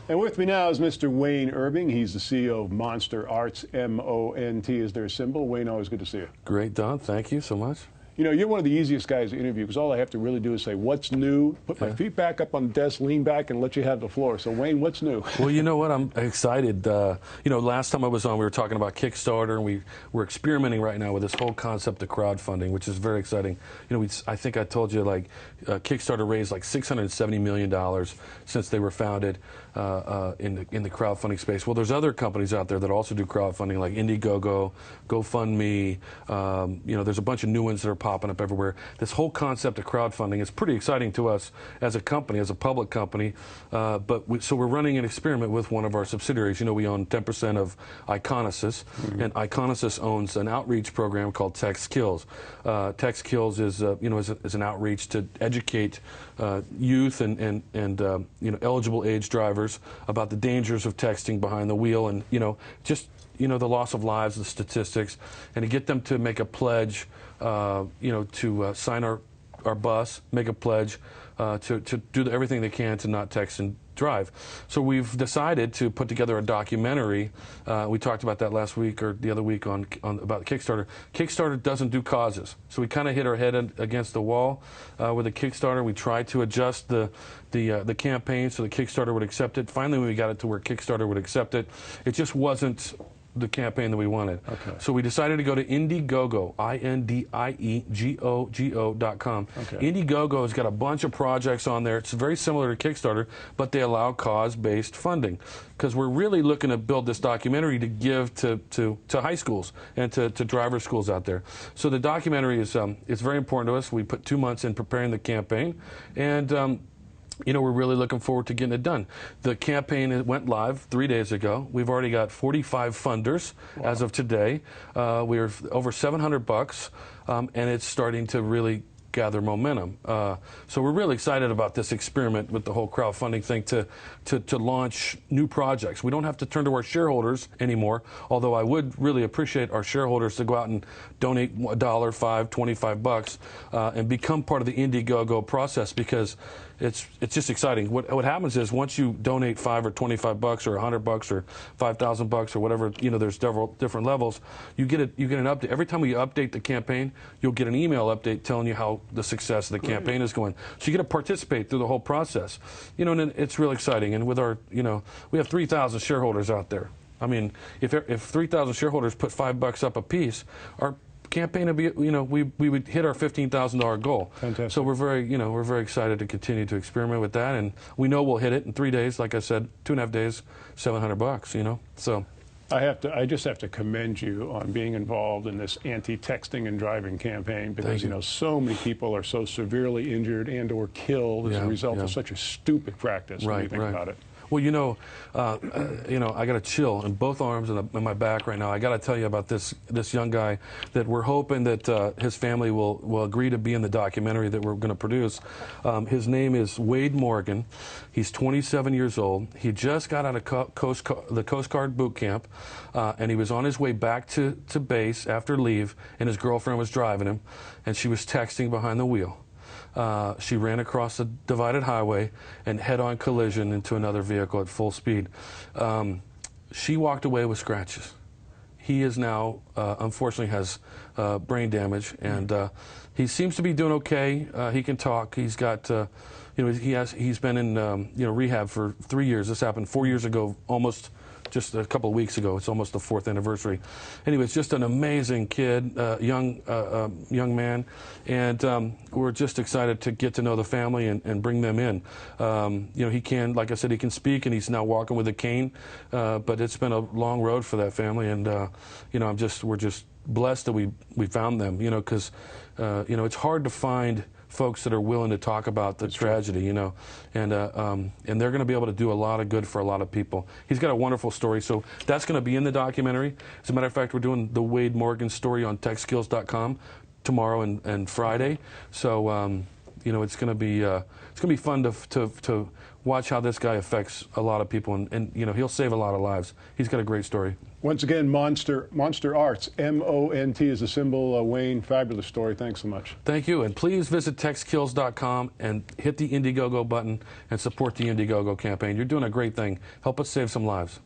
And with me now is Mr. Wayne Irving. He's the CEO of Monster Arts, M-O-N-T is their symbol. Wayne, always good to see you. Great, Don. Thank you so much. You know, you're one of the easiest guys to interview because all I have to really do is say, what's new, put my feet back up on the desk, lean back, and let you have the floor. So, Wayne, what's new? Well, you know what? I'm excited. You know, last time I was on, we were talking about Kickstarter, and we're experimenting right now with this whole concept of crowdfunding, which is very exciting. You know, I think I told you, like, Kickstarter raised like $670 million since they were founded in the crowdfunding space. Well, there's other companies out there that also do crowdfunding, like Indiegogo, GoFundMe. You know, there's a bunch of new ones that are popping up everywhere. This whole concept of crowdfunding is pretty exciting to us as a company, as a public company. So we're running an experiment with one of our subsidiaries. You know, we own 10% of Iconisys, and Iconisys owns an outreach program called Tech Skills. Tech Skills is you know, is an outreach to educate youth and you know, eligible age drivers about the dangers of texting behind the wheel, and you know, just the loss of lives, the statistics, and to get them to make a pledge, you know, to sign our bus, make a pledge to do everything they can to not text and drive. So we've decided to put together a documentary. We talked about that last week or the other week on about Kickstarter. Kickstarter doesn't do causes, so we kind of hit our head against the wall with the Kickstarter. We tried to adjust the campaign so the Kickstarter would accept it. Finally, when we got it to where Kickstarter would accept it, it just wasn't the campaign that we wanted. Okay. So we decided to go to Indiegogo, INDIEGOGO.com. Okay. Indiegogo has got a bunch of projects on there. It's very similar to Kickstarter, but they allow cause-based funding, because we're really looking to build this documentary to give to high schools and to driver schools out there. So the documentary is it's very important to us. We put 2 months in preparing the campaign, and you know, we're really looking forward to getting it done. The campaign went live 3 days ago. We've already got 45 funders as of today. We're over $700, and it's starting to really gather momentum. So we're really excited about this experiment with the whole crowdfunding thing to launch new projects. We don't have to turn to our shareholders anymore, although I would really appreciate our shareholders to go out and donate $1, $5, $25, and become part of the Indiegogo process, because it's just exciting. What happens is, once you donate $5 or $25 or $100 or $5,000 or whatever, you know, there's several different levels. You get an update every time we update the campaign. You'll get an email update telling you how the success of the campaign is going. So you get to participate through the whole process. You know, and it's really exciting. And with our, you know, we have 3,000 shareholders out there. I mean, if 3,000 shareholders put $5 up a piece, our campaign would be, you know, we would hit our $15,000 goal. Fantastic. So we're very excited to continue to experiment with that, and we know we'll hit it in 3 days. Like I said, 2.5 days, $700. You know, so. I just have to commend you on being involved in this anti-texting and driving campaign, because you know, so many people are so severely injured and/or killed as a result of such a stupid practice. When you think about it. Well, you know, I got a chill in both arms and in my back right now. I got to tell you about this young guy that we're hoping that his family will agree to be in the documentary that we're going to produce. His name is Wade Morgan. He's 27 years old. He just got out of the Coast Guard boot camp, and he was on his way back to base after leave, and his girlfriend was driving him, and she was texting behind the wheel. She ran across a divided highway and head-on collision into another vehicle at full speed. She walked away with scratches. He is now, unfortunately, has brain damage, and he seems to be doing okay. He can talk. He's got, you know, he's been in, you know, rehab for 3 years. This happened 4 years ago, almost. Just a couple of weeks ago. It's almost the 4th anniversary. Anyway, it's just an amazing kid, young man, and we're just excited to get to know the family and bring them in. You know, he can, like I said, he can speak, and he's now walking with a cane, but it's been a long road for that family, and you know, we're just blessed that we found them. You know, because you know, it's hard to find folks that are willing to talk about the tragedy, you know, and they're going to be able to do a lot of good for a lot of people. He's got a wonderful story, so that's going to be in the documentary. As a matter of fact, we're doing the Wade Morgan story on techskills.com tomorrow and Friday. So you know, it's going to be fun to watch how this guy affects a lot of people, and you know, he'll save a lot of lives. He's got a great story. Once again, Monster Arts, M-O-N-T is the symbol. Wayne, fabulous story. Thanks so much. Thank you, and please visit TextKills.com and hit the Indiegogo button and support the Indiegogo campaign. You're doing a great thing. Help us save some lives.